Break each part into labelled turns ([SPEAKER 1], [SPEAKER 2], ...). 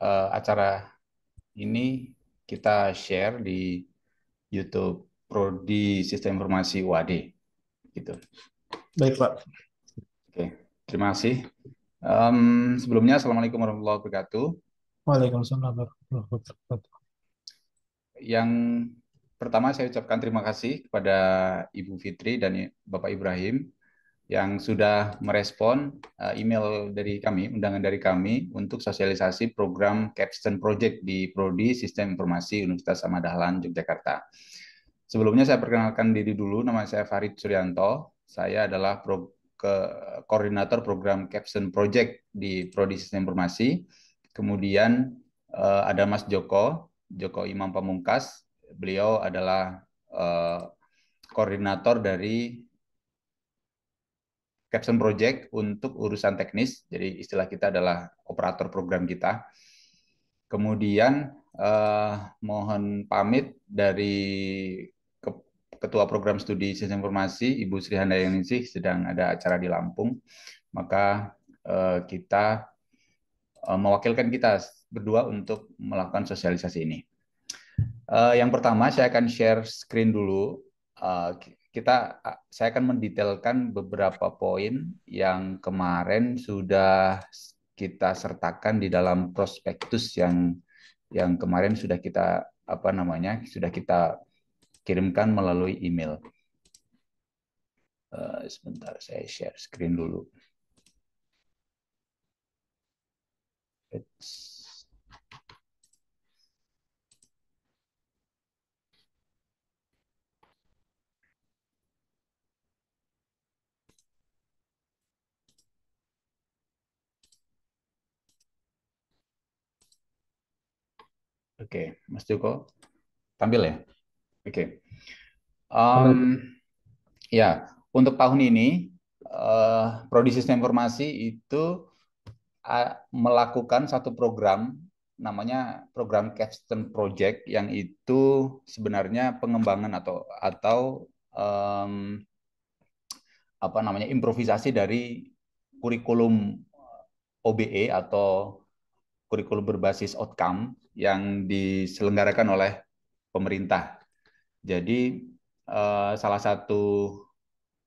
[SPEAKER 1] acara ini kita share di YouTube Prodi Sistem Informasi UAD gitu.
[SPEAKER 2] Baik, Pak.
[SPEAKER 1] Oke, terima kasih. Sebelumnya, Assalamualaikum warahmatullahi wabarakatuh.
[SPEAKER 2] Waalaikumsalam warahmatullahi wabarakatuh.
[SPEAKER 1] Yang pertama saya ucapkan terima kasih kepada Ibu Fitri dan Bapak Ibrahim yang sudah merespon email dari kami, undangan dari kami untuk sosialisasi program Capstone Project di Prodi Sistem Informasi Universitas Ahmad Dahlan, Yogyakarta. Sebelumnya saya perkenalkan diri dulu, nama saya Farid Suryanto. Saya adalah koordinator program Capstone Project di Prodi Sistem Informasi. Kemudian ada Mas Joko Imam Pamungkas. Beliau adalah koordinator dari Capstone Project untuk urusan teknis. Jadi istilah kita adalah operator program kita. Kemudian mohon pamit dari Ketua Program Studi Sistem Informasi, Ibu Sri Handayani sedang ada acara di Lampung. Maka kita mewakilkan kita berdua untuk melakukan sosialisasi ini. Yang pertama saya akan share screen dulu. Uh, saya akan mendetailkan beberapa poin yang kemarin sudah kita sertakan di dalam prospektus yang kemarin sudah kita sudah kita kirimkan melalui email. Sebentar saya share screen dulu. Oke, Mas Joko, tampil ya. Oke.
[SPEAKER 2] Tampil.
[SPEAKER 1] Ya, untuk tahun ini Prodi Sistem Informasi itu melakukan satu program namanya program Capstone Project yang itu sebenarnya pengembangan atau um, improvisasi dari kurikulum OBE atau kurikulum berbasis outcome yang diselenggarakan oleh pemerintah. Jadi salah satu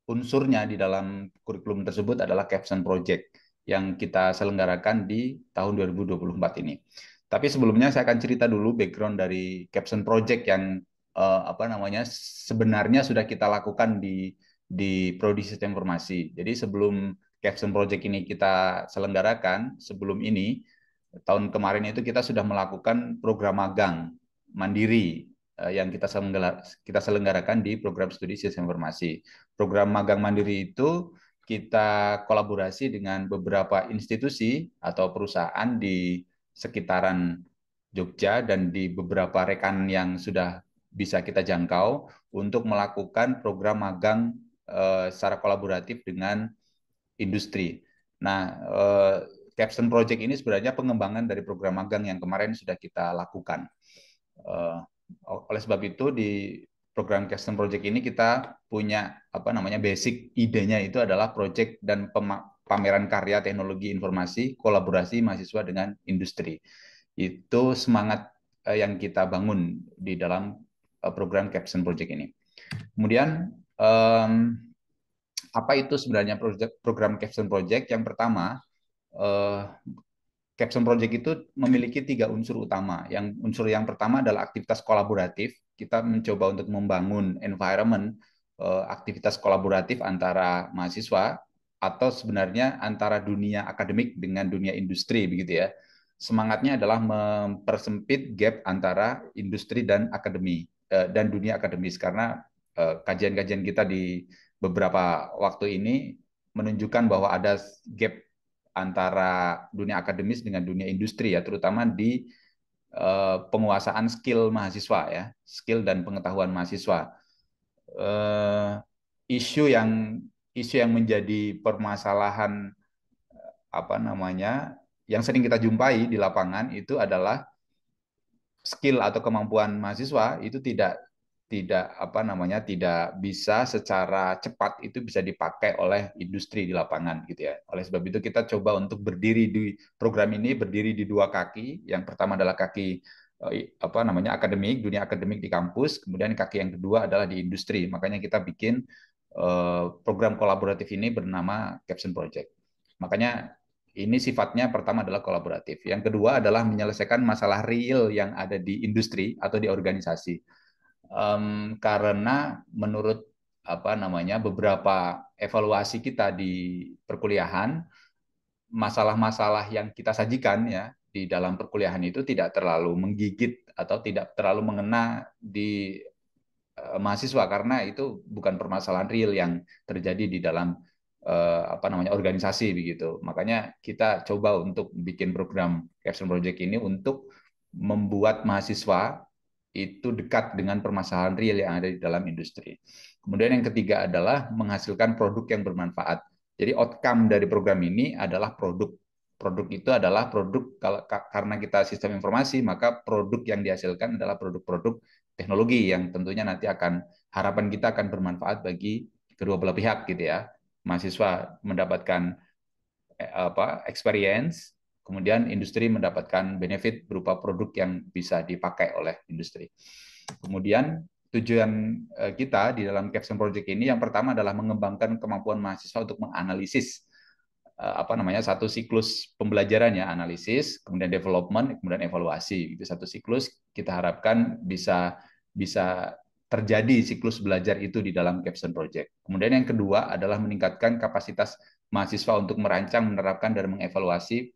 [SPEAKER 1] unsurnya di dalam kurikulum tersebut adalah Capstone Project yang kita selenggarakan di tahun 2024 ini. Tapi sebelumnya saya akan cerita dulu background dari Capstone Project yang sebenarnya sudah kita lakukan di Prodi Sistem Informasi. Jadi sebelum Capstone Project ini kita selenggarakan, sebelum ini tahun kemarin itu kita sudah melakukan program magang mandiri yang kita selenggarakan di program studi sistem informasi. Program magang mandiri itu kita kolaborasi dengan beberapa institusi atau perusahaan di sekitaran Jogja dan di beberapa rekan yang sudah bisa kita jangkau untuk melakukan program magang secara kolaboratif dengan industri. Nah, Capstone Project ini sebenarnya pengembangan dari program magang yang kemarin sudah kita lakukan. Uh, oleh sebab itu di program Capstone Project ini kita punya basic idenya itu adalah project dan pameran karya teknologi informasi kolaborasi mahasiswa dengan industri. Itu semangat yang kita bangun di dalam program Capstone Project ini. Kemudian apa itu sebenarnya program Capstone Project? Yang pertama, eh, Capstone Project itu memiliki tiga unsur utama. Unsur yang pertama adalah aktivitas kolaboratif. Kita mencoba untuk membangun environment aktivitas kolaboratif antara mahasiswa atau sebenarnya antara dunia akademik dengan dunia industri begitu ya. Semangatnya adalah mempersempit gap antara industri dan akademi dan dunia akademis karena kajian-kajian kita di beberapa waktu ini menunjukkan bahwa ada gap antara dunia akademis dengan dunia industri ya, terutama di penguasaan skill mahasiswa ya, skill dan pengetahuan mahasiswa. Uh, isu yang isu yang menjadi permasalahan yang sering kita jumpai di lapangan itu adalah skill atau kemampuan mahasiswa itu tidak tidak bisa secara cepat itu bisa dipakai oleh industri di lapangan gitu ya. Oleh sebab itu kita coba untuk berdiri di program ini berdiri di dua kaki. Yang pertama adalah kaki akademik, dunia akademik di kampus, kemudian kaki yang kedua adalah di industri. Makanya kita bikin program kolaboratif ini bernama Caption Project. Makanya ini sifatnya pertama adalah kolaboratif. Yang kedua adalah menyelesaikan masalah real yang ada di industri atau di organisasi. Karena menurut beberapa evaluasi kita di perkuliahan, masalah-masalah yang kita sajikan ya di dalam perkuliahan itu tidak terlalu menggigit atau tidak terlalu mengena di mahasiswa karena itu bukan permasalahan real yang terjadi di dalam organisasi begitu. Makanya kita coba untuk bikin program Capstone Project ini untuk membuat mahasiswa itu dekat dengan permasalahan real yang ada di dalam industri. Kemudian yang ketiga adalah menghasilkan produk yang bermanfaat. Jadi outcome dari program ini adalah produk. Produk itu adalah produk karena kita sistem informasi, maka produk yang dihasilkan adalah produk-produk teknologi yang tentunya nanti harapan kita akan bermanfaat bagi kedua belah pihak gitu ya. Mahasiswa mendapatkan experience, kemudian industri mendapatkan benefit berupa produk yang bisa dipakai oleh industri. Kemudian tujuan kita di dalam Capstone Project ini yang pertama adalah mengembangkan kemampuan mahasiswa untuk menganalisis satu siklus pembelajaran ya, analisis, kemudian development, kemudian evaluasi. Itu satu siklus kita harapkan bisa terjadi siklus belajar itu di dalam Capstone Project. Kemudian yang kedua adalah meningkatkan kapasitas mahasiswa untuk merancang, menerapkan dan mengevaluasi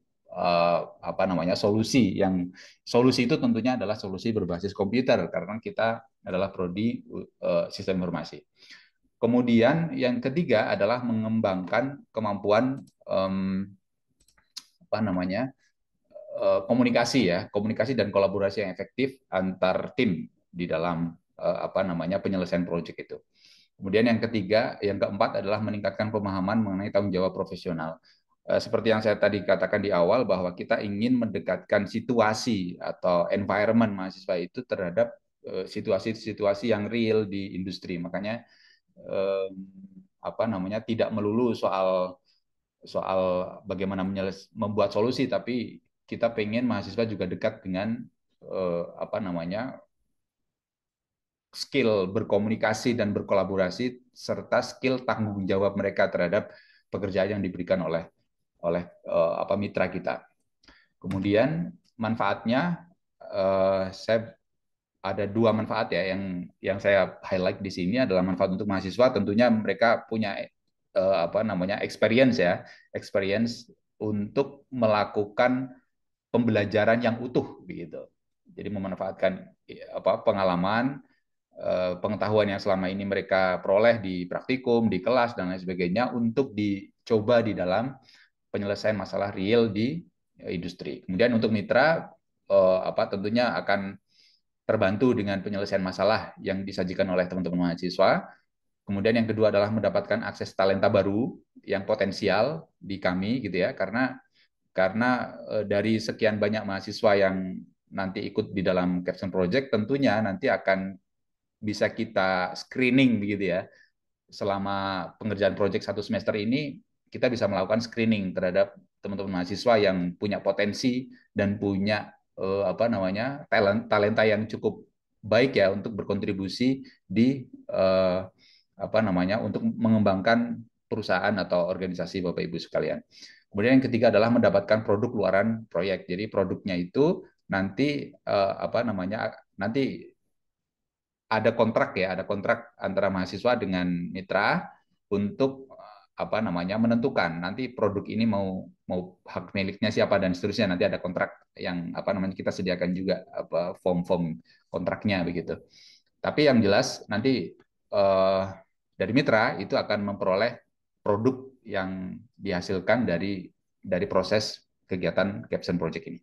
[SPEAKER 1] solusi itu tentunya adalah solusi berbasis komputer karena kita adalah prodi sistem informasi. Kemudian yang ketiga adalah mengembangkan kemampuan komunikasi dan kolaborasi yang efektif antar tim di dalam penyelesaian proyek itu. Kemudian yang keempat adalah meningkatkan pemahaman mengenai tanggung jawab profesional. Seperti yang saya tadi katakan di awal bahwa kita ingin mendekatkan situasi atau environment mahasiswa itu terhadap situasi-situasi yang real di industri. Makanya tidak melulu soal bagaimana membuat solusi, tapi kita pengen mahasiswa juga dekat dengan skill berkomunikasi dan berkolaborasi serta skill tanggung jawab mereka terhadap pekerjaan yang diberikan oleh mitra kita. Kemudian manfaatnya saya ada dua manfaat ya yang saya highlight di sini adalah manfaat untuk mahasiswa, tentunya mereka punya experience untuk melakukan pembelajaran yang utuh begitu. Jadi memanfaatkan pengalaman, pengetahuan yang selama ini mereka peroleh di praktikum, di kelas dan lain sebagainya untuk dicoba di dalam penyelesaian masalah real di industri. Kemudian untuk mitra tentunya akan terbantu dengan penyelesaian masalah yang disajikan oleh teman-teman mahasiswa. Kemudian yang kedua adalah mendapatkan akses talenta baru yang potensial di kami gitu ya, karena dari sekian banyak mahasiswa yang nanti ikut di dalam Capstone Project tentunya nanti akan bisa kita screening begitu ya. Selama pengerjaan proyek satu semester ini kita bisa melakukan screening terhadap teman-teman mahasiswa yang punya potensi dan punya talenta yang cukup baik ya untuk berkontribusi di untuk mengembangkan perusahaan atau organisasi Bapak Ibu sekalian. Kemudian yang ketiga adalah mendapatkan produk luaran proyek. Jadi produknya itu nanti nanti ada kontrak antara mahasiswa dengan mitra untuk menentukan nanti produk ini mau hak miliknya siapa dan seterusnya, nanti ada kontrak yang kita sediakan juga form kontraknya begitu. Tapi yang jelas nanti dari mitra itu akan memperoleh produk yang dihasilkan dari proses kegiatan Capstone Project ini.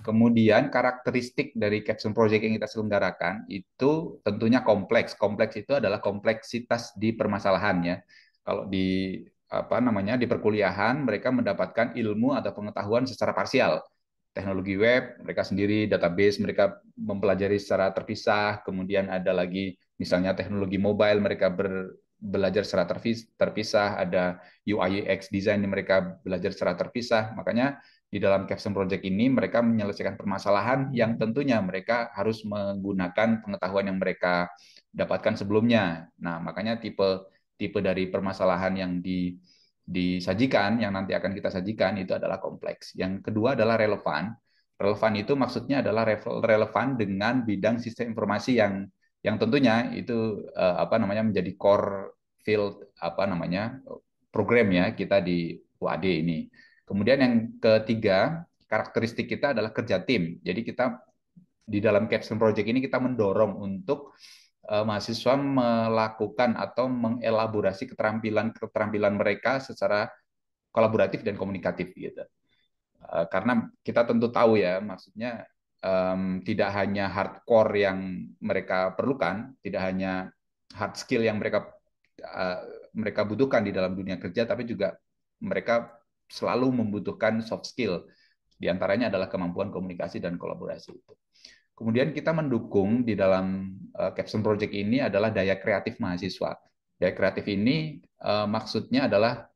[SPEAKER 1] Kemudian karakteristik dari Capstone Project yang kita selenggarakan itu tentunya kompleks. Kompleks itu adalah kompleksitas di permasalahannya. Kalau di di perkuliahan mereka mendapatkan ilmu atau pengetahuan secara parsial. teknologi web, mereka sendiri, database, mereka mempelajari secara terpisah, kemudian ada lagi misalnya teknologi mobile, mereka belajar secara terpisah, ada UI UX design yang mereka belajar secara terpisah. Makanya di dalam Capstone Project ini mereka menyelesaikan permasalahan yang tentunya mereka harus menggunakan pengetahuan yang mereka dapatkan sebelumnya. Nah, makanya tipe dari permasalahan yang disajikan, yang nanti akan kita sajikan itu adalah kompleks. Yang kedua adalah relevan. Relevan itu maksudnya adalah relevan dengan bidang sistem informasi yang tentunya itu apa namanya menjadi core field apa namanya program ya kita di UAD ini. Kemudian yang ketiga, karakteristik kita adalah kerja tim. Jadi kita di dalam Capstone Project ini kita mendorong untuk mahasiswa melakukan atau mengelaborasi keterampilan mereka secara kolaboratif dan komunikatif gitu. Karena kita tentu tahu ya, maksudnya tidak hanya hardcore yang mereka perlukan, tidak hanya hard skill yang mereka butuhkan di dalam dunia kerja, tapi juga mereka selalu membutuhkan soft skill. Di antaranya adalah kemampuan komunikasi dan kolaborasi itu. Kemudian kita mendukung di dalam Capstone Project ini adalah daya kreatif mahasiswa. Daya kreatif ini maksudnya adalah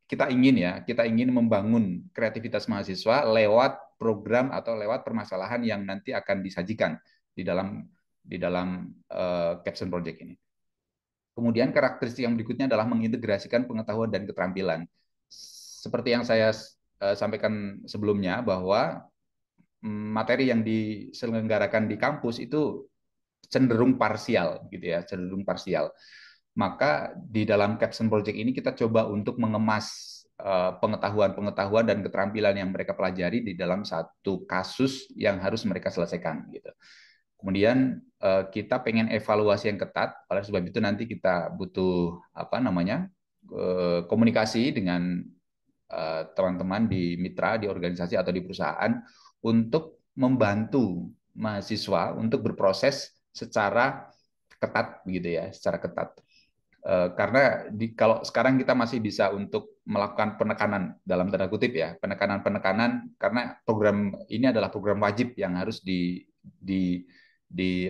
[SPEAKER 1] kita ingin membangun kreativitas mahasiswa lewat program atau lewat permasalahan yang nanti akan disajikan di dalam Capstone Project ini. Kemudian karakteristik yang berikutnya adalah mengintegrasikan pengetahuan dan keterampilan. Seperti yang saya sampaikan sebelumnya bahwa materi yang diselenggarakan di kampus itu cenderung parsial gitu ya, cenderung parsial. Maka di dalam Capstone Project ini kita coba untuk mengemas pengetahuan-pengetahuan dan keterampilan yang mereka pelajari di dalam satu kasus yang harus mereka selesaikan gitu. Kemudian kita pengen evaluasi yang ketat, oleh sebab itu nanti kita butuh apa namanya komunikasi dengan teman-teman di mitra, di organisasi atau di perusahaan untuk membantu mahasiswa untuk berproses secara ketat gitu ya, secara ketat. Karena kalau sekarang kita masih bisa untuk melakukan penekanan dalam tanda kutip ya, penekanan-penekanan karena program ini adalah program wajib yang harus di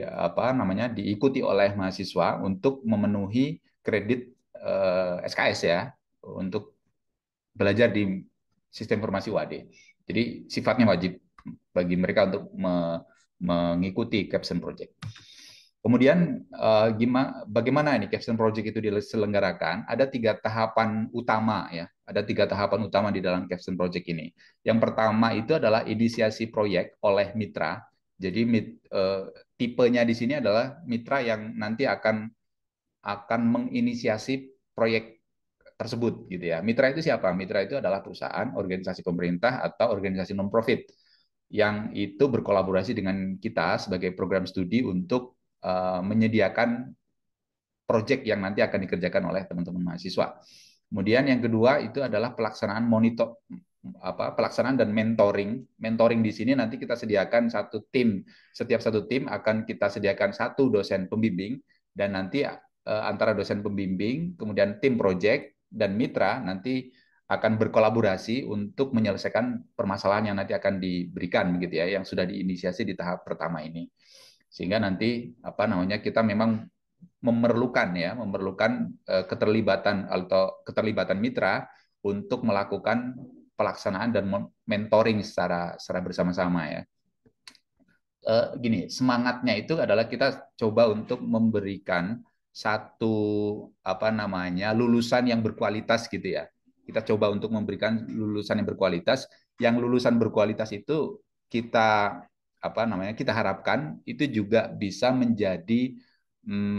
[SPEAKER 1] apa namanya diikuti oleh mahasiswa untuk memenuhi kredit SKS ya, untuk belajar di sistem informasi UAD. Jadi sifatnya wajib bagi mereka untuk mengikuti Capstone Project. Kemudian bagaimana ini Capstone Project itu diselenggarakan? Ada 3 tahapan utama ya. Ada 3 tahapan utama di dalam Capstone Project ini. Yang pertama itu adalah inisiasi proyek oleh mitra. Jadi tipenya di sini adalah mitra yang nanti akan menginisiasi proyek tersebut gitu ya. Mitra itu siapa? Mitra itu adalah perusahaan, organisasi pemerintah atau organisasi non-profit yang itu berkolaborasi dengan kita sebagai program studi untuk menyediakan proyek yang nanti akan dikerjakan oleh teman-teman mahasiswa. Kemudian yang kedua itu adalah pelaksanaan pelaksanaan dan mentoring. Mentoring di sini nanti kita sediakan satu tim. Setiap satu tim akan kita sediakan satu dosen pembimbing dan nanti antara dosen pembimbing, kemudian tim proyek dan mitra nanti akan berkolaborasi untuk menyelesaikan permasalahan yang nanti akan diberikan gitu ya, yang sudah diinisiasi di tahap pertama ini. Sehingga nanti apa namanya kita memang memerlukan keterlibatan mitra untuk melakukan pelaksanaan dan mentoring secara bersama-sama ya. Gini, semangatnya itu adalah kita coba untuk memberikan satu apa namanya lulusan yang berkualitas gitu ya. Kita coba untuk memberikan lulusan yang berkualitas. Yang lulusan berkualitas itu kita apa namanya kita harapkan itu juga bisa menjadi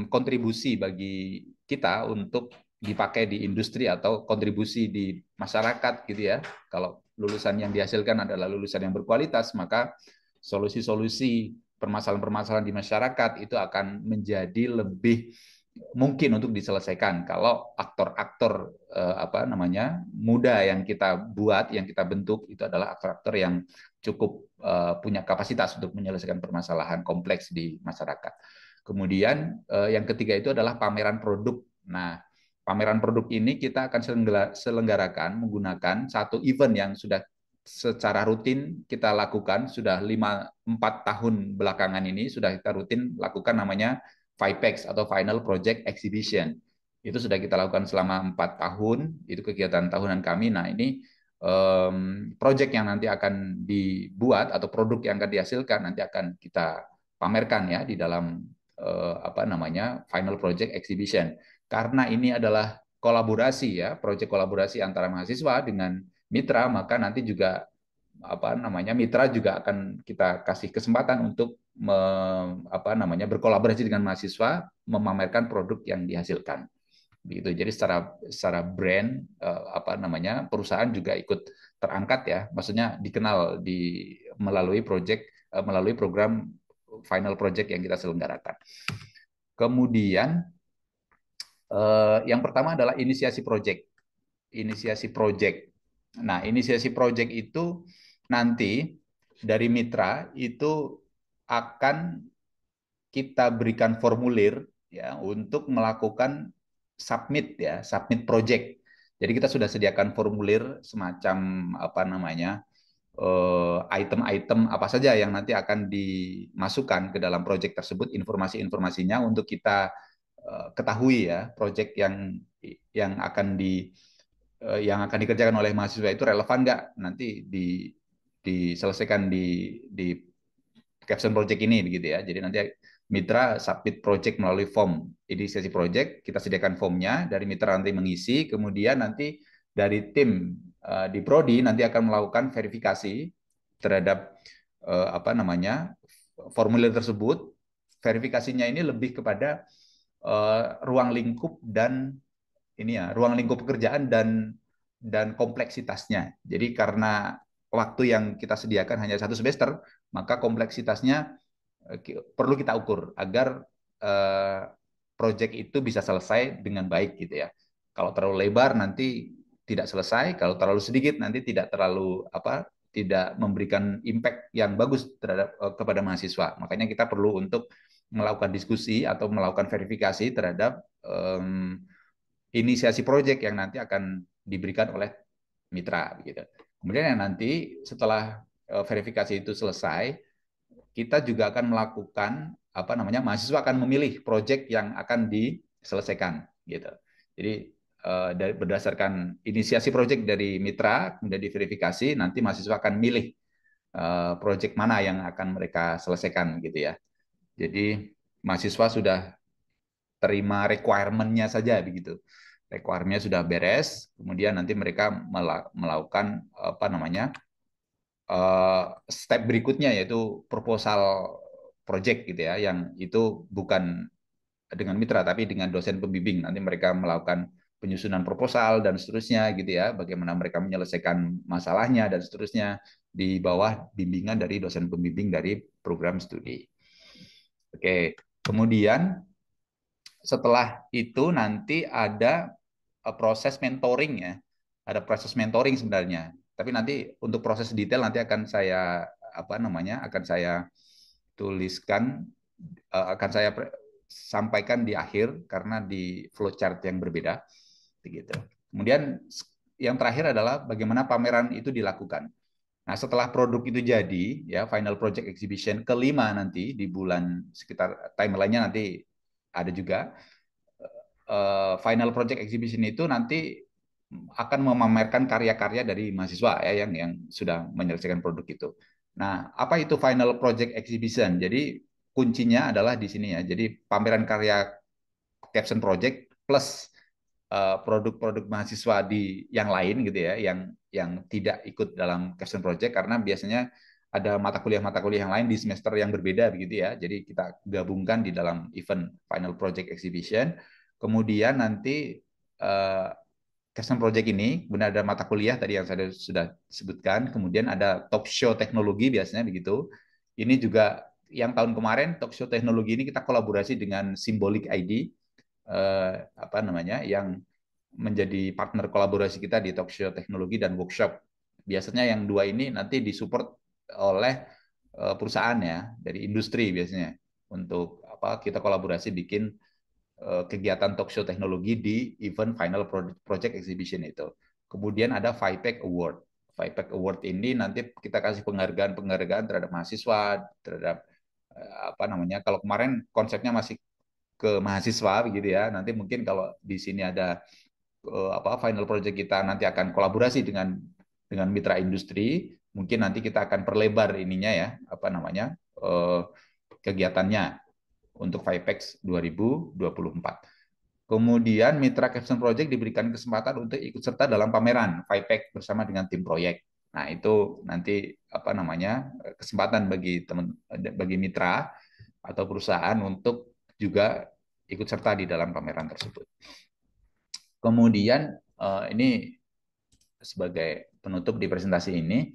[SPEAKER 1] kontribusi bagi kita untuk dipakai di industri atau kontribusi di masyarakat gitu ya. Kalau lulusan yang dihasilkan adalah lulusan yang berkualitas, maka solusi-solusi permasalahan-permasalahan di masyarakat itu akan menjadi lebih mungkin untuk diselesaikan kalau aktor-aktor apa namanya muda yang kita buat, yang kita bentuk itu adalah aktor-aktor yang cukup punya kapasitas untuk menyelesaikan permasalahan kompleks di masyarakat. Kemudian yang ketiga itu adalah pameran produk. Nah, pameran produk ini kita akan selenggarakan menggunakan satu event yang sudah secara rutin kita lakukan sudah 4 tahun belakangan ini sudah kita rutin lakukan namanya FIPEX atau Final Project Exhibition. Itu sudah kita lakukan selama 4 tahun, itu kegiatan tahunan kami. Nah ini project yang nanti akan dibuat atau produk yang akan dihasilkan nanti akan kita pamerkan ya di dalam apa namanya Final Project Exhibition. Karena ini adalah kolaborasi ya, proyek kolaborasi antara mahasiswa dengan mitra, maka nanti juga apa namanya mitra juga akan kita kasih kesempatan untuk apa namanya berkolaborasi dengan mahasiswa memamerkan produk yang dihasilkan. Begitu. Jadi secara brand apa namanya perusahaan juga ikut terangkat ya, maksudnya dikenal melalui program final project yang kita selenggarakan. Kemudian yang pertama adalah inisiasi project. Inisiasi project. Nah, inisiasi project itu nanti dari mitra itu akan kita berikan formulir ya untuk melakukan submit project. Jadi kita sudah sediakan formulir semacam apa namanya item-item apa saja yang nanti akan dimasukkan ke dalam project tersebut, informasi-informasinya untuk kita ketahui ya, project yang akan yang akan dikerjakan oleh mahasiswa itu relevan nggak nanti diselesaikan di caption project ini begitu ya. Jadi nanti mitra submit project melalui form inisiasi project, kita sediakan formnya, dari mitra nanti mengisi, kemudian nanti dari tim di prodi nanti akan melakukan verifikasi terhadap apa namanya formulir tersebut. Verifikasinya ini lebih kepada ruang lingkup dan ini ya ruang lingkup pekerjaan dan kompleksitasnya. Jadi karena waktu yang kita sediakan hanya 1 semester, maka kompleksitasnya perlu kita ukur agar proyek itu bisa selesai dengan baik gitu ya. Kalau terlalu lebar nanti tidak selesai, kalau terlalu sedikit nanti tidak terlalu apa tidak memberikan impact yang bagus terhadap kepada mahasiswa. Makanya kita perlu untuk melakukan diskusi atau melakukan verifikasi terhadap inisiasi proyek yang nanti akan diberikan oleh mitra begitu. Kemudian yang nanti setelah verifikasi itu selesai, kita juga akan melakukan apa namanya mahasiswa akan memilih proyek yang akan diselesaikan gitu. Jadi berdasarkan inisiasi proyek dari mitra kemudian diverifikasi, nanti mahasiswa akan milih proyek mana yang akan mereka selesaikan gitu ya. Jadi mahasiswa sudah terima requirement-nya saja begitu. Requirement-nya sudah beres, kemudian nanti mereka melakukan apa namanya step berikutnya yaitu proposal project gitu ya, yang itu bukan dengan mitra tapi dengan dosen pembimbing. Nanti mereka melakukan penyusunan proposal dan seterusnya gitu ya, bagaimana mereka menyelesaikan masalahnya dan seterusnya di bawah bimbingan dari dosen pembimbing dari program studi. Oke, kemudian setelah itu nanti ada proses mentoring ya. Ada proses mentoring sebenarnya. Tapi nanti untuk proses detail nanti akan saya apa namanya? Akan saya tuliskan akan saya sampaikan di akhir karena di flowchart yang berbeda begitu. Kemudian yang terakhir adalah bagaimana pameran itu dilakukan. Nah, setelah produk itu jadi, ya final project exhibition kelima nanti di bulan sekitar timelinenya nanti ada juga final project exhibition itu nanti akan memamerkan karya-karya dari mahasiswa ya yang sudah menyelesaikan produk itu. Nah, apa itu final project exhibition? Jadi kuncinya adalah di sini ya. Jadi pameran karya caption project plus produk-produk mahasiswa di yang lain gitu ya, yang tidak ikut dalam caption project karena biasanya ada mata kuliah yang lain di semester yang berbeda begitu ya. Jadi kita gabungkan di dalam event final project exhibition. Kemudian nanti caption project ini benar ada mata kuliah tadi yang saya sudah sebutkan. Kemudian ada talk show teknologi biasanya begitu. Ini juga yang tahun kemarin talk show teknologi ini kita kolaborasi dengan Symbolic ID apa namanya yang menjadi partner kolaborasi kita di talk show teknologi dan workshop. Biasanya yang dua ini nanti disupport oleh perusahaan ya dari industri biasanya untuk apa kita kolaborasi bikin kegiatan talk show teknologi di event final project exhibition itu. Kemudian ada FIPEC Award. FIPAC Award ini nanti kita kasih penghargaan terhadap mahasiswa, terhadap apa namanya? Kalau kemarin konsepnya masih ke mahasiswa begitu ya. Nanti mungkin kalau di sini ada apa final project kita nanti akan kolaborasi dengan mitra industri, mungkin nanti kita akan perlebar ininya ya, apa namanya? Kegiatannya untuk FIPEX 2024. Kemudian mitra Capstone Project diberikan kesempatan untuk ikut serta dalam pameran FIPEX bersama dengan tim proyek. Nah, itu nanti apa namanya? Kesempatan bagi mitra atau perusahaan untuk juga ikut serta di dalam pameran tersebut. Kemudian ini sebagai penutup di presentasi ini,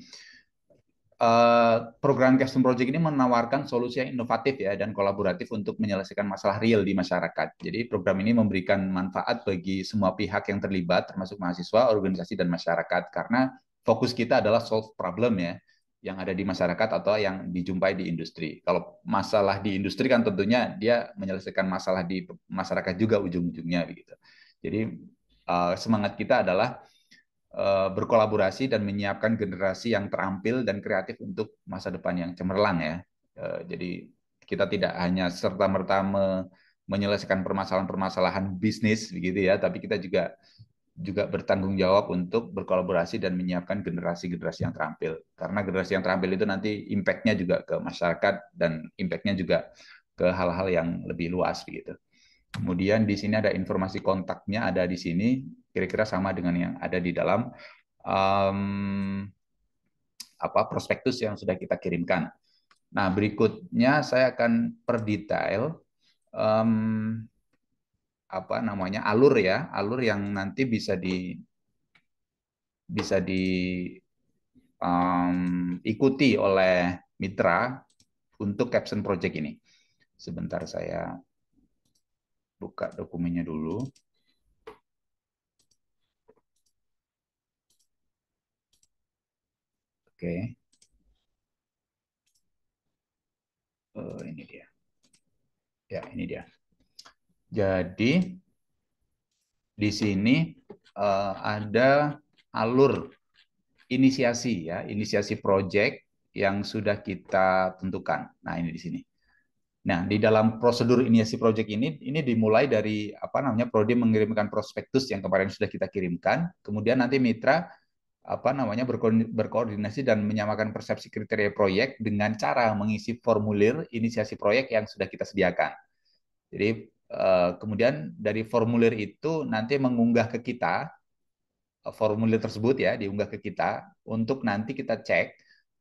[SPEAKER 1] program Capstone Project ini menawarkan solusi yang inovatif ya dan kolaboratif untuk menyelesaikan masalah real di masyarakat. Jadi program ini memberikan manfaat bagi semua pihak yang terlibat, termasuk mahasiswa, organisasi, dan masyarakat. Karena fokus kita adalah solve problem ya, yang ada di masyarakat atau yang dijumpai di industri. Kalau masalah di industri kan tentunya dia menyelesaikan masalah di masyarakat juga ujung-ujungnya begitu. Jadi semangat kita adalah berkolaborasi dan menyiapkan generasi yang terampil dan kreatif untuk masa depan yang cemerlang ya. Jadi kita tidak hanya serta-merta menyelesaikan permasalahan-permasalahan bisnis begitu ya, tapi kita juga bertanggung jawab untuk berkolaborasi dan menyiapkan generasi-generasi yang terampil. Karena generasi yang terampil itu nanti impact-nya juga ke masyarakat dan impact-nya juga ke hal-hal yang lebih luas begitu. Kemudian di sini ada informasi kontaknya, ada di sini kira-kira sama dengan yang ada di dalam prospektus yang sudah kita kirimkan. Nah, berikutnya saya akan per detail apa namanya alur ya, alur yang nanti bisa diikuti oleh mitra untuk Capstone Project ini. Sebentar saya buka dokumennya dulu. Oke. Ini dia. Ya, ini dia. Jadi di sini ada alur inisiasi ya, inisiasi project yang sudah kita tentukan. Nah, ini di sini. Nah, di dalam prosedur inisiasi project ini dimulai dari apa namanya prodi mengirimkan prospektus yang kemarin sudah kita kirimkan, kemudian nanti mitra apa namanya berkoordinasi dan menyamakan persepsi kriteria proyek dengan cara mengisi formulir inisiasi proyek yang sudah kita sediakan. Jadi kemudian dari formulir itu nanti mengunggah ke kita formulir tersebut ya diunggah ke kita untuk nanti kita cek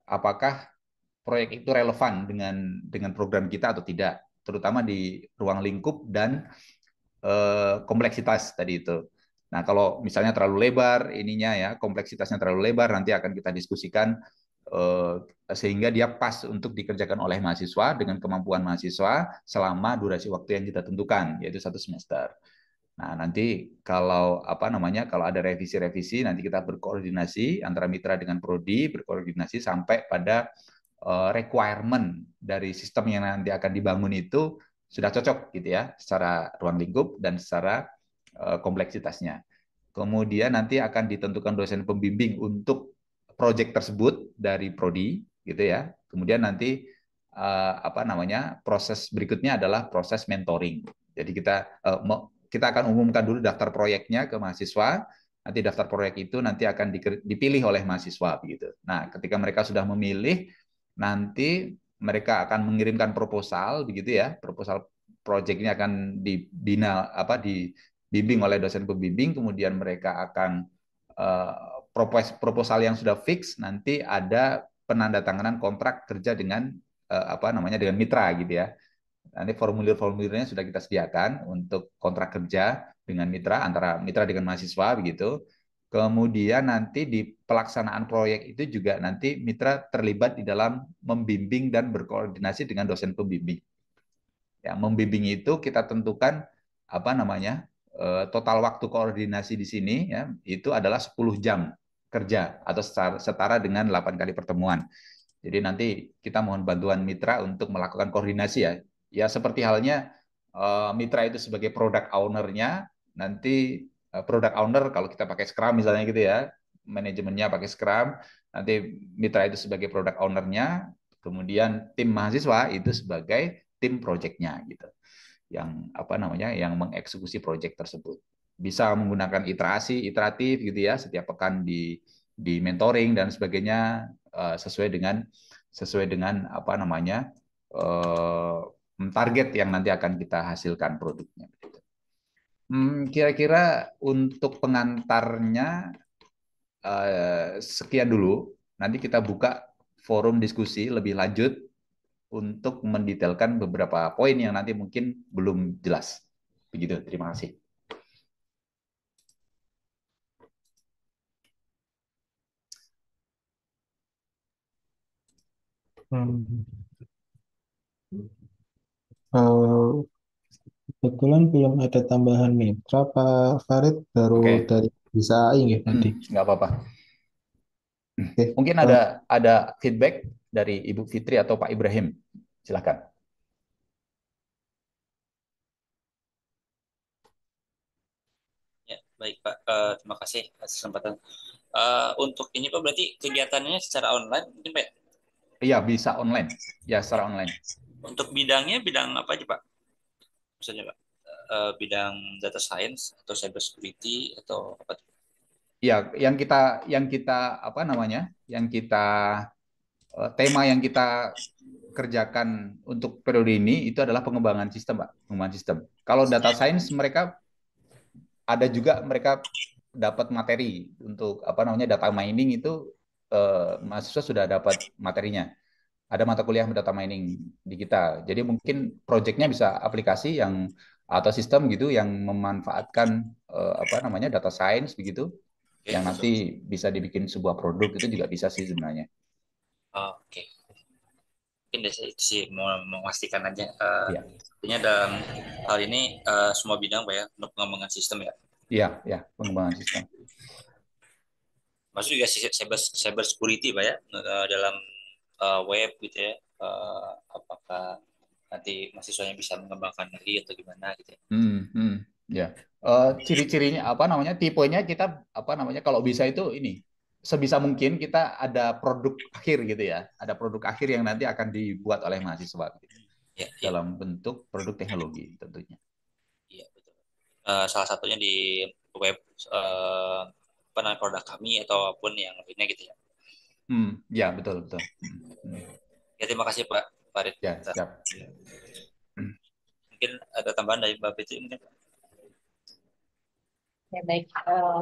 [SPEAKER 1] apakah proyek itu relevan dengan program kita atau tidak, terutama di ruang lingkup dan kompleksitas tadi itu. Nah, kalau misalnya terlalu lebar ininya ya, kompleksitasnya terlalu lebar, nanti akan kita diskusikan sehingga dia pas untuk dikerjakan oleh mahasiswa dengan kemampuan mahasiswa selama durasi waktu yang kita tentukan, yaitu 1 semester. Nah, nanti kalau apa namanya, kalau ada revisi-revisi, nanti kita berkoordinasi antara mitra dengan prodi, berkoordinasi sampai pada requirement dari sistem yang nanti akan dibangun itu sudah cocok gitu ya, secara ruang lingkup dan secara kompleksitasnya. Kemudian nanti akan ditentukan dosen pembimbing untuk proyek tersebut dari prodi gitu ya. Kemudian nanti apa namanya proses berikutnya adalah proses mentoring. Jadi kita akan umumkan dulu daftar proyeknya ke mahasiswa. Nanti daftar proyek itu nanti akan dipilih oleh mahasiswa begitu. Nah, ketika mereka sudah memilih, nanti mereka akan mengirimkan proposal begitu ya. Proposal proyek ini akan dibina apa dibimbing oleh dosen pembimbing, kemudian mereka akan proposal yang sudah fix, nanti ada penandatanganan kontrak kerja dengan apa namanya dengan mitra gitu ya. Nanti formulir-formulirnya sudah kita sediakan untuk kontrak kerja dengan mitra antara mitra dengan mahasiswa begitu. Kemudian nanti di pelaksanaan proyek itu juga nanti mitra terlibat di dalam membimbing dan berkoordinasi dengan dosen pembimbing. Ya, membimbing itu kita tentukan apa namanya total waktu koordinasi di sini ya itu adalah 10 jam kerja atau setara dengan 8 kali pertemuan. Jadi nanti kita mohon bantuan mitra untuk melakukan koordinasi ya. Ya seperti halnya mitra itu sebagai product owner-nya, nanti product owner kalau kita pakai Scrum misalnya gitu ya, manajemennya pakai Scrum, nanti mitra itu sebagai product owner-nya, kemudian tim mahasiswa itu sebagai tim project-nya gitu. Yang apa namanya? Yang mengeksekusi project tersebut. Bisa menggunakan iteratif gitu ya, setiap pekan di mentoring dan sebagainya sesuai dengan apa namanya? eh, target yang nanti akan kita hasilkan produknya. Kira-kira untuk pengantarnya sekian dulu. Nanti kita buka forum diskusi lebih lanjut untuk mendetailkan beberapa poin yang nanti mungkin belum jelas. Begitu, terima kasih.
[SPEAKER 2] Hmm. Eh, Kebetulan belum ada tambahan mitra, Pak Farid, baru
[SPEAKER 1] Oke,
[SPEAKER 2] dari bisa AI ya tadi.
[SPEAKER 1] nggak apa-apa.
[SPEAKER 2] Oke,
[SPEAKER 1] Mungkin ada feedback dari Ibu Fitri atau Pak Ibrahim. Silakan.
[SPEAKER 3] Ya, baik Pak. Terima kasih atas kesempatan. Untuk ini Pak, berarti kegiatannya secara online mungkin Pak?
[SPEAKER 1] Iya, bisa online. Ya, secara online.
[SPEAKER 3] Untuk bidangnya bidang apa aja Pak? Misalnya Pak, bidang data science atau cyber security atau apa?
[SPEAKER 1] Ya, yang kita apa namanya? Yang kita tema yang kita kerjakan untuk periode ini itu adalah pengembangan sistem, Pak. Pengembangan sistem. Kalau data science ada juga mereka dapat materi untuk apa namanya data mining itu mahasiswa sudah dapat materinya. Ada mata kuliah data mining di kita. Jadi mungkin proyeknya bisa aplikasi yang atau sistem gitu yang memanfaatkan apa namanya data science begitu
[SPEAKER 3] Oke,
[SPEAKER 1] yang nanti bisa dibikin sebuah produk itu juga bisa sih sebenarnya.
[SPEAKER 3] oke. Mungkin dari itu sih mau memastikan aja.
[SPEAKER 1] Iya,
[SPEAKER 3] Artinya dalam hal ini semua bidang Pak ya untuk pengembangan sistem ya.
[SPEAKER 1] iya, iya, pengembangan sistem.
[SPEAKER 3] Maksud juga cyber security Pak ya dalam web gitu ya. Apakah nanti mahasiswanya bisa mengembangkan diri atau gimana gitu ya.
[SPEAKER 1] Ya. Ciri-cirinya apa namanya? Tipenya kita apa namanya? Kalau bisa itu ini sebisa mungkin kita ada produk akhir gitu ya. Ada produk akhir yang nanti akan dibuat oleh mahasiswa gitu,
[SPEAKER 3] Ya, iya,
[SPEAKER 1] dalam bentuk produk teknologi tentunya.
[SPEAKER 3] iya betul. Salah satunya di web eh, apa namanya produk kami ataupun yang lainnya gitu ya.
[SPEAKER 1] Ya betul betul.
[SPEAKER 3] Ya terima kasih Pak Farid.
[SPEAKER 1] Ya siap.
[SPEAKER 3] Mungkin ada tambahan dari Mbak Fitri mungkin.
[SPEAKER 4] Ya, baik.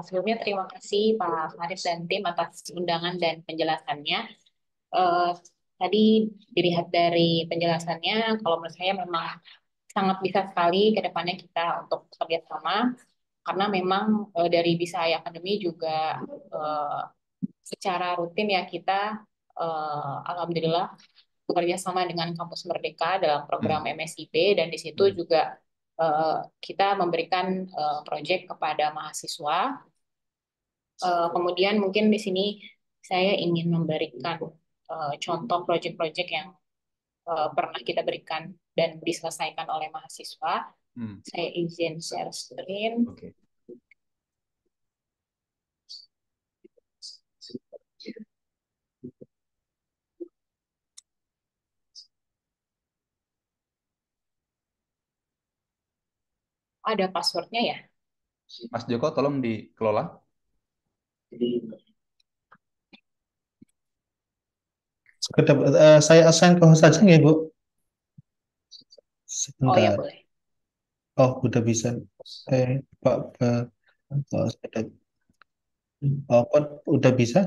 [SPEAKER 4] Sebelumnya terima kasih Pak Faris dan tim atas undangan dan penjelasannya. Eh, Tadi dilihat dari penjelasannya, kalau menurut saya memang sangat bisa sekali ke depannya kita untuk bekerja sama, karena memang dari Bisai Academy juga eh, secara rutin ya kita alhamdulillah bekerja sama dengan Kampus Merdeka dalam program
[SPEAKER 1] Hmm,
[SPEAKER 4] MSIP dan di situ
[SPEAKER 1] hmm.
[SPEAKER 4] juga kita memberikan proyek kepada mahasiswa. Kemudian mungkin di sini saya ingin memberikan contoh proyek-proyek yang pernah kita berikan dan diselesaikan oleh mahasiswa.
[SPEAKER 1] Hmm.
[SPEAKER 4] Saya izin share screen.
[SPEAKER 1] Oke.
[SPEAKER 4] Ada passwordnya ya?
[SPEAKER 1] Mas Joko tolong dikelola.
[SPEAKER 2] Saya assign ke host saja nggak, Bu?
[SPEAKER 4] Oh ya
[SPEAKER 2] Sebentar.
[SPEAKER 4] boleh.
[SPEAKER 2] Oh, udah bisa. Pak, oh, Pak, udah bisa?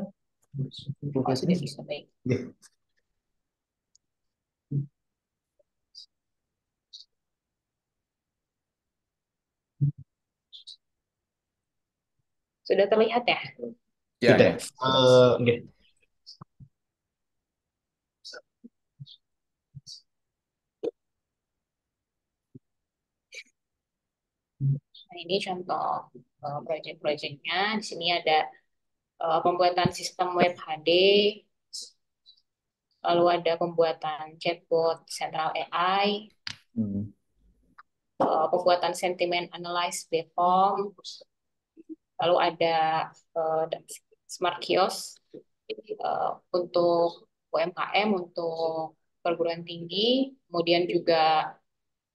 [SPEAKER 2] Bu
[SPEAKER 4] Oh
[SPEAKER 2] Fitri?
[SPEAKER 4] sudah bisa baik.
[SPEAKER 2] Oke.
[SPEAKER 4] Sudah terlihat ya?
[SPEAKER 1] Ya
[SPEAKER 2] Sudah.
[SPEAKER 1] ya. Sudah.
[SPEAKER 2] Oke.
[SPEAKER 4] Nah ini contoh proyek-proyeknya. Di sini ada pembuatan sistem web HD, lalu ada pembuatan chatbot Central AI,
[SPEAKER 1] Hmm.
[SPEAKER 4] pembuatan sentiment analyze platform, lalu ada smart kios untuk UMKM, untuk perguruan tinggi, kemudian juga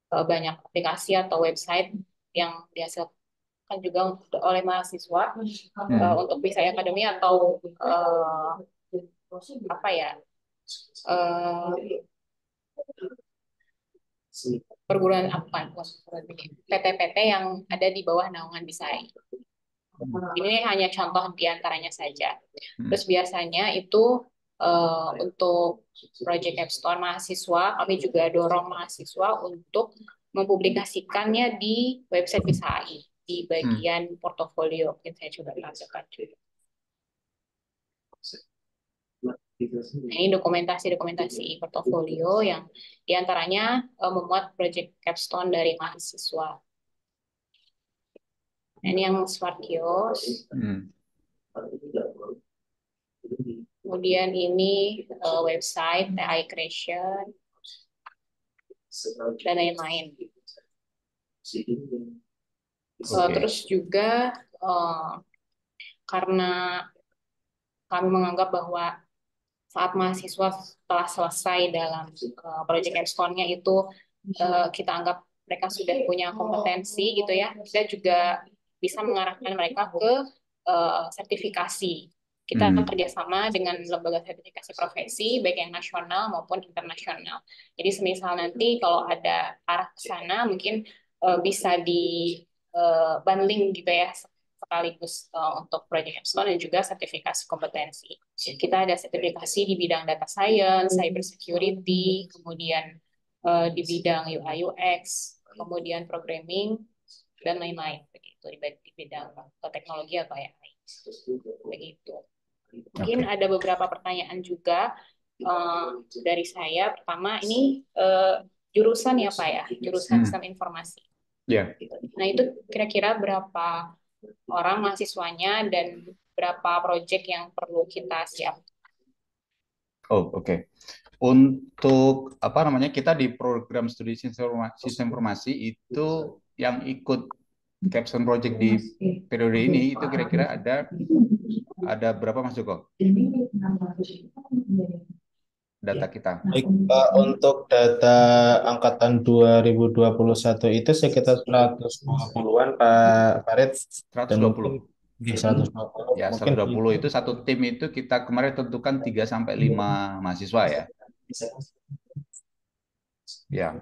[SPEAKER 4] banyak aplikasi atau website yang dihasilkan juga oleh mahasiswa untuk Visaya Academy atau apa ya perguruan apa PT-PT yang ada di bawah naungan Visaya. Ini hanya contoh di antaranya saja. Terus biasanya itu untuk Project Capstone mahasiswa, kami juga dorong mahasiswa untuk mempublikasikannya di website Visai di bagian portofolio. Mungkin saya coba tampilkan juga. Nah, ini dokumentasi portofolio yang diantaranya memuat Project Capstone dari mahasiswa. Nah, ini yang Smart Kios. Kemudian ini website AI Creation dan lain-lain. Terus juga karena kami menganggap bahwa saat mahasiswa telah selesai dalam project capstone-nya itu kita anggap mereka sudah punya kompetensi gitu ya, kita juga bisa mengarahkan mereka ke sertifikasi. Kita kerjasama dengan lembaga sertifikasi profesi, baik yang nasional maupun internasional. Jadi semisal nanti kalau ada arah ke sana, mungkin bisa di bundling gitu ya, sekaligus untuk project capstone dan juga sertifikasi kompetensi. Kita ada sertifikasi di bidang data science, cyber security, kemudian di bidang UI UX, kemudian programming dan lain-lain begitu di bidang teknologi atau AI. Begitu. Mungkin ada beberapa pertanyaan juga dari saya. Pertama ini jurusan ya Pak ya, jurusan sistem informasi. Nah itu kira-kira berapa orang mahasiswanya dan berapa proyek yang perlu kita siapkan?
[SPEAKER 1] Oke. Untuk apa namanya, kita di program studi sistem informasi itu yang ikut capstone project di periode ini itu kira-kira ada berapa Mas Joko? Data kita.
[SPEAKER 2] Baik, Pak, untuk data angkatan 2021 itu sekitar 120-an Pak Farid.
[SPEAKER 1] 120.
[SPEAKER 2] 120.
[SPEAKER 1] Ya, 120 itu satu tim itu kita kemarin tentukan 3 sampai 5 mahasiswa ya. Ya.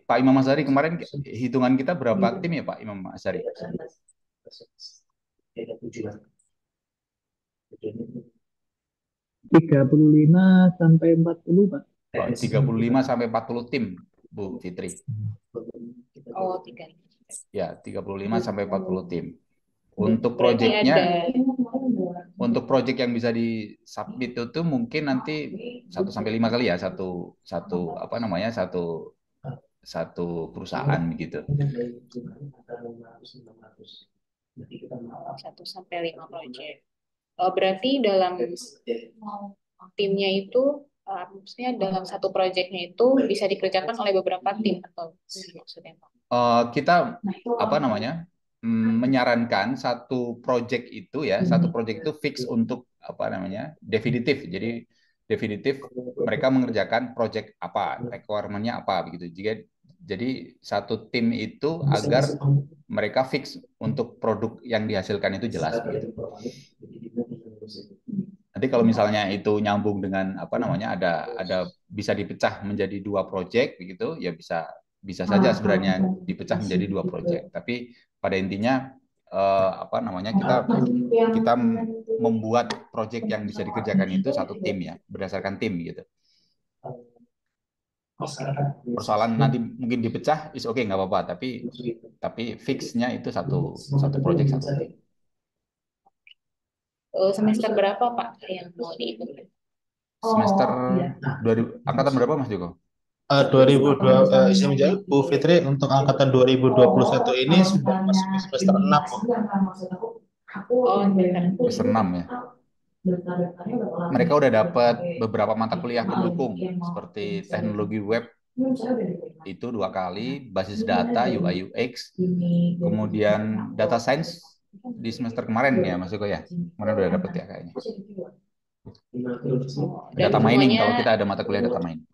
[SPEAKER 1] Pak Imam Azhari kemarin hitungan kita berapa tim ya Pak Imam Azhari?
[SPEAKER 5] 35 sampai 40 Pak.
[SPEAKER 1] 35 sampai 40 tim Bu Fitri.
[SPEAKER 4] Oh, 3.
[SPEAKER 1] Ya, 35 sampai 40 tim. Untuk proyeknya, untuk proyek yang bisa disubmit itu mungkin nanti 1 sampai 5 kali ya, satu apa namanya, satu perusahaan gitu.
[SPEAKER 4] 1 sampai 5 proyek. Berarti dalam timnya itu, maksudnya dalam satu proyeknya itu bisa dikerjakan oleh beberapa tim atau maksudnya Pak?
[SPEAKER 1] Kita apa namanya, menyarankan satu proyek itu ya, satu proyek itu fix untuk apa namanya, definitif. Jadi definitif mereka mengerjakan proyek apa, requirement-nya apa begitu. Jadi satu tim itu agar mereka fix untuk produk yang dihasilkan itu jelas begitu. Nanti kalau misalnya itu nyambung dengan apa namanya, ada bisa dipecah menjadi 2 proyek begitu ya, bisa saja sebenarnya dipecah menjadi 2 proyek. Tapi pada intinya apa namanya, kita membuat proyek yang bisa dikerjakan itu satu tim ya, berdasarkan tim gitu. Persoalan nanti mungkin dipecah is oke, nggak apa-apa, tapi fixnya itu satu proyek satu tim.
[SPEAKER 4] Semester berapa Pak yang mau diikuti?
[SPEAKER 1] Semester 2000, angkatan berapa Mas Joko?
[SPEAKER 2] 2002, saya menjawab Bu Fitri, untuk angkatan 2021 ini sudah masuk semester 6.
[SPEAKER 4] Oh,
[SPEAKER 1] Semester 6 ya. Mereka udah dapat beberapa mata kuliah pendukung seperti teknologi web itu 2 kali, basis data, UI UX, kemudian data science di semester kemarin ya Mas Eko ya, kemarin udah dapet ya kayaknya.
[SPEAKER 4] Dan
[SPEAKER 1] Data mining
[SPEAKER 4] semuanya
[SPEAKER 1] kalau kita ada mata kuliah data mining.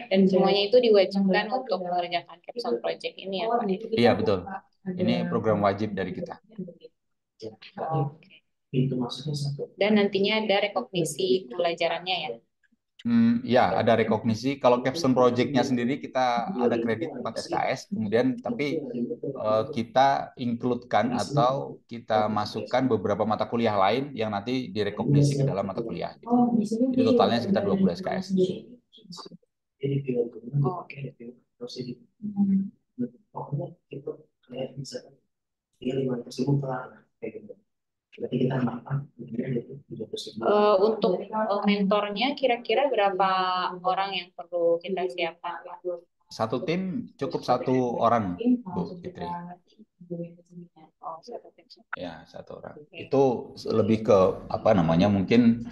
[SPEAKER 4] dan semuanya itu diwajibkan untuk mengerjakan capstone project ini ya Pak.
[SPEAKER 1] Iya betul. Ini program wajib dari kita.
[SPEAKER 4] Oke. Dan nantinya ada rekognisi pelajarannya ya.
[SPEAKER 1] Ya, ada rekognisi. Kalau capstone project-nya sendiri kita ada kredit 4 SKS, kemudian tapi kita include-kan atau kita masukkan beberapa mata kuliah lain yang nanti direkognisi ke dalam mata kuliah. Gitu. Jadi totalnya sekitar 20 SKS.
[SPEAKER 4] Oke. Untuk mentornya kira-kira berapa orang yang perlu kita siapkan?
[SPEAKER 1] Satu tim cukup 1 orang, Bu Fitri.
[SPEAKER 4] Oh, satu tim.
[SPEAKER 1] Ya, 1 orang. Itu lebih ke apa namanya? Mungkin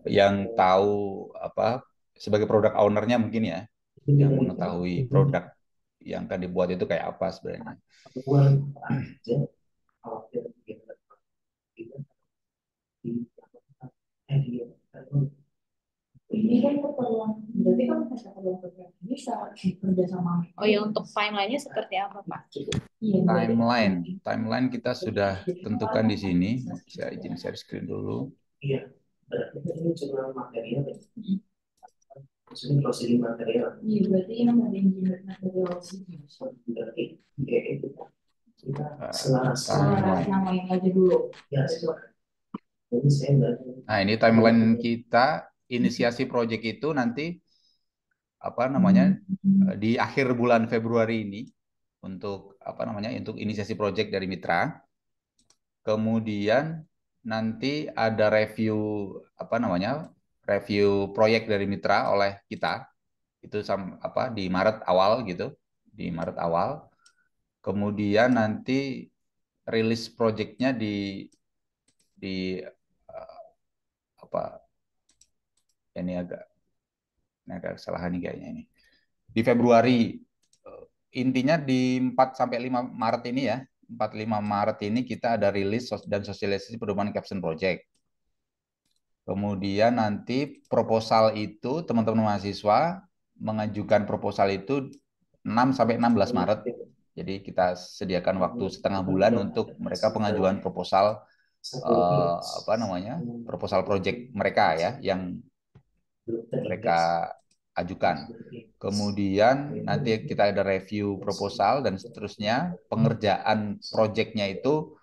[SPEAKER 1] yang tahu apa sebagai product owner-nya mungkin ya, yang mengetahui produk yang akan dibuat itu kayak apa sebenarnya.
[SPEAKER 6] Ini kan keperluan, berarti kan keperluan bisa kerja sama.
[SPEAKER 4] Oh ya, untuk timeline-nya seperti apa Pak?
[SPEAKER 1] Timeline kita sudah tentukan di sini. Saya izin share screen dulu.
[SPEAKER 2] Iya, ini cuma material. Maksudnya prosedur material.
[SPEAKER 6] Iya, berarti yang ada engineer material sih.
[SPEAKER 2] Berarti kita selaras
[SPEAKER 6] nama yang aja dulu.
[SPEAKER 2] Ya, jadi saya
[SPEAKER 1] nah ini timeline kita, inisiasi project itu nanti apa namanya di akhir bulan Februari ini untuk apa namanya untuk inisiasi project dari mitra. Kemudian nanti ada review apa namanya review proyek dari mitra oleh kita itu apa di Maret awal gitu, di Maret awal. Kemudian nanti rilis projectnya di apa ini agak kesalahan nih kayaknya ini di Februari, intinya di 4 sampai 5 Maret ini ya, 4-5 Maret ini kita ada rilis dan sosialisasi pedoman capstone project. Kemudian nanti proposal itu teman-teman mahasiswa mengajukan proposal itu 6 sampai 16 Maret. Jadi kita sediakan waktu setengah bulan untuk mereka pengajuan proposal apa namanya? Proposal project mereka ya yang mereka ajukan. Kemudian nanti kita ada review proposal dan seterusnya. Pengerjaan proyeknya itu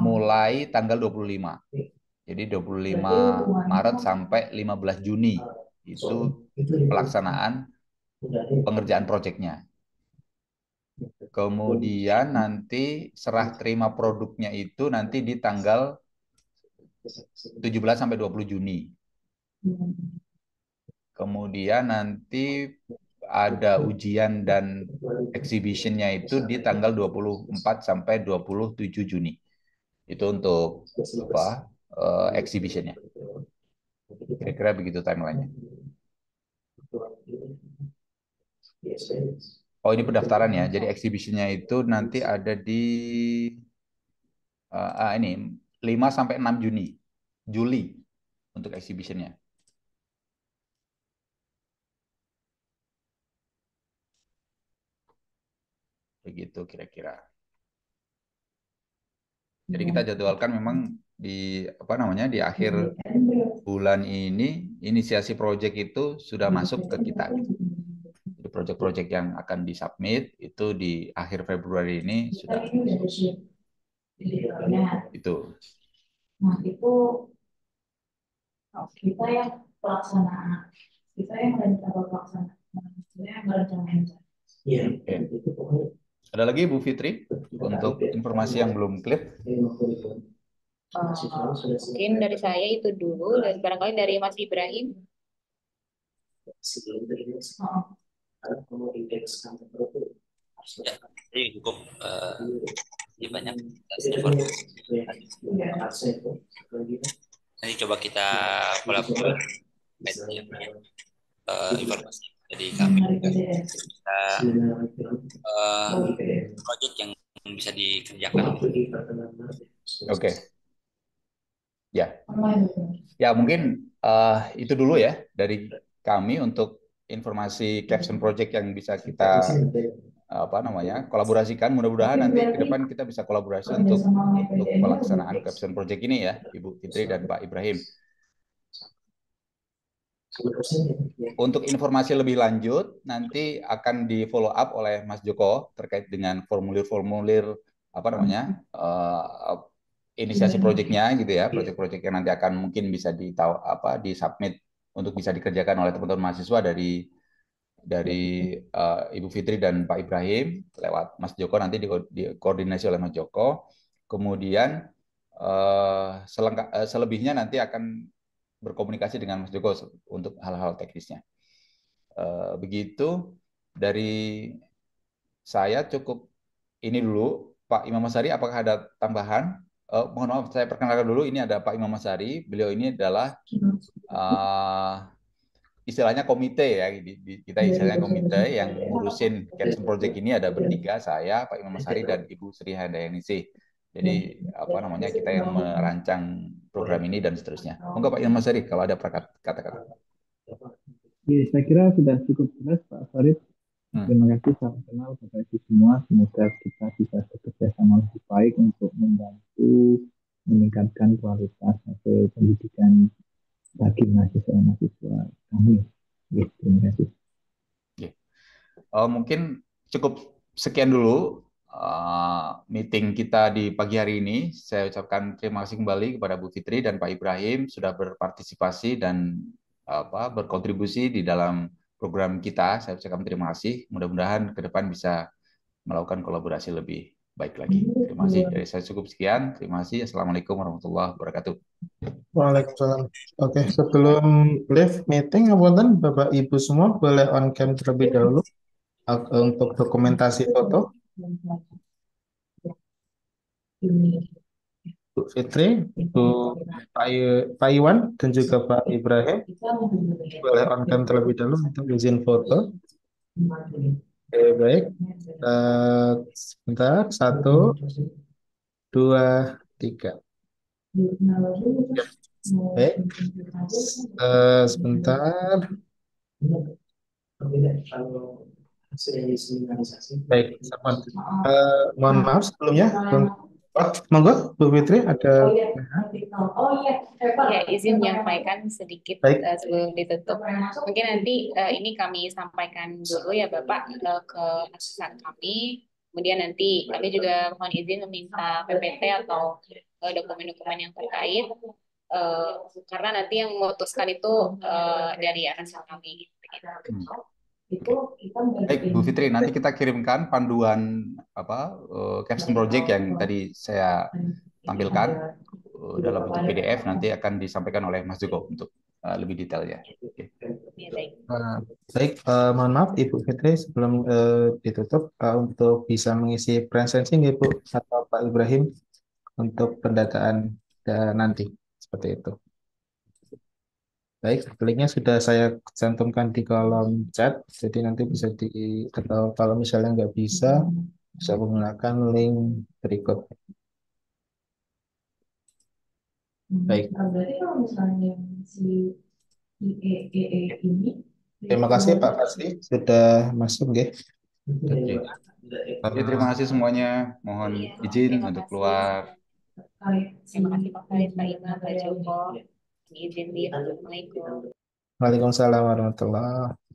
[SPEAKER 1] mulai tanggal 25. Jadi 25 Maret sampai 15 Juni itu pelaksanaan pengerjaan proyeknya. Kemudian nanti serah terima produknya itu nanti di tanggal 17 sampai 20 Juni. Kemudian nanti ada ujian dan exhibition-nya itu di tanggal 24 sampai 27 Juni. Itu untuk apa? Exhibition-nya. Kira-kira begitu timeline-nya. Oh, ini pendaftaran ya. Jadi exhibition-nya itu nanti ada di ini 5 sampai 6 Juli untuk exhibition-nya. Begitu kira-kira. Jadi kita jadwalkan memang di apa namanya di akhir bulan ini inisiasi project itu sudah masuk ke kita. Jadi project-project yang akan disubmit itu di akhir Februari ini sudah itu.
[SPEAKER 6] Nah itu kita yang pelaksanaan, kita yang rencana pelaksanaan, kita yang merencanain.
[SPEAKER 2] Iya.
[SPEAKER 1] Ada lagi Bu Fitri untuk informasi yang belum clear?
[SPEAKER 4] Mungkin dari saya itu dulu, dan barangkali dari Mas Ibrahim.
[SPEAKER 3] Ya, jadi cukup banyak informasi. Nanti coba kita kolaborasi informasi Jadi kami
[SPEAKER 6] Menarik PDF.
[SPEAKER 3] bisa project yang bisa dikerjakan.
[SPEAKER 1] Oke. Ya,
[SPEAKER 6] Online itu.
[SPEAKER 1] ya mungkin itu dulu ya dari kami untuk informasi caption project yang bisa kita kolaborasikan. Mudah-mudahan nanti ke depan kita bisa kolaborasi untuk
[SPEAKER 6] Kerjasama sama
[SPEAKER 1] untuk
[SPEAKER 6] PDN itu
[SPEAKER 1] pelaksanaan
[SPEAKER 6] lebih
[SPEAKER 1] caption project ini ya, Ibu Fitri dan Pak Ibrahim. Untuk informasi lebih lanjut nanti akan di follow up oleh Mas Joko terkait dengan formulir-formulir inisiasi proyeknya gitu ya, proyek-proyek yang nanti akan mungkin bisa disubmit untuk bisa dikerjakan oleh teman-teman mahasiswa dari Ibu Fitri dan Pak Ibrahim lewat Mas Joko, nanti dikoordinasi oleh Mas Joko. Kemudian selebihnya nanti akan berkomunikasi dengan Mas Joko untuk hal-hal teknisnya. Begitu dari saya, cukup ini dulu. Pak Imam Masari, apakah ada tambahan? Mohon maaf, saya perkenalkan dulu. Ini ada Pak Imam Masari. Beliau ini adalah istilahnya komite ya. Kita istilahnya komite yang ngurusin caption project ini. Ada bertiga, saya, Pak Imam Masari, dan Ibu Sri Handayani. Jadi kita yang merancang program ini dan seterusnya. Monggo Pak Imam Masari kalau ada kata-kata.
[SPEAKER 5] Ya, saya kira sudah cukup jelas Pak Farid. Terima kasih, salam kenal kepada kita semua. Semoga kita bisa bekerja sama lebih baik untuk membantu meningkatkan kualitas hasil pendidikan bagi mahasiswa kami. Ya, terima kasih.
[SPEAKER 1] Mungkin cukup sekian dulu meeting kita di pagi hari ini. Saya ucapkan terima kasih kembali kepada Bu Fitri dan Pak Ibrahim sudah berpartisipasi dan berkontribusi di dalam program kita. Saya ucapkan terima kasih. Mudah-mudahan ke depan bisa melakukan kolaborasi lebih baik lagi. Terima kasih. Dari saya cukup sekian. Terima kasih. Assalamualaikum warahmatullahi wabarakatuh.
[SPEAKER 2] Waalaikumsalam. Oke, sebelum live meeting, Bapak Ibu semua boleh on cam terlebih dahulu untuk dokumentasi foto. Bu Fitri, Pak Iwan, dan juga Pak Ibrahim boleh on cam terlebih dahulu untuk izin foto. Oke, baik. Sebentar, 1, 2, 3. Baik. Sebentar. Baik, mohon maaf sebelumnya. Monggo, Bu Fitri ada.
[SPEAKER 4] Ya, izin menyampaikan sedikit sebelum ditutup. Mungkin nanti ini kami sampaikan dulu ya Bapak ke asisten kami. Kemudian nanti kami juga mohon izin meminta PPT atau dokumen-dokumen yang terkait. Karena nanti yang memutuskan itu dari asisten kami.
[SPEAKER 1] Baik, Bu Fitri, nanti kita kirimkan panduan caption project yang tadi saya tampilkan dalam bentuk PDF, nanti akan disampaikan oleh Mas Joko untuk lebih detailnya. Okay.
[SPEAKER 2] Baik, mohon maaf Ibu Fitri sebelum ditutup untuk bisa mengisi presensi Ibu atau Pak Ibrahim untuk pendataan nanti seperti itu. Baik, linknya sudah saya cantumkan di kolom chat, jadi nanti bisa atau kalau misalnya nggak bisa menggunakan link berikut. Baik. Terima kasih Pak Fasri sudah masuk, ya.
[SPEAKER 1] Terima kasih semuanya. Mohon izin untuk keluar.
[SPEAKER 4] Terima kasih Pak Farid, Pak Iman, Pak Joko. Izin di. Assalamualaikum.
[SPEAKER 2] Waalaikumsalam warahmatullahi wabarakatuh.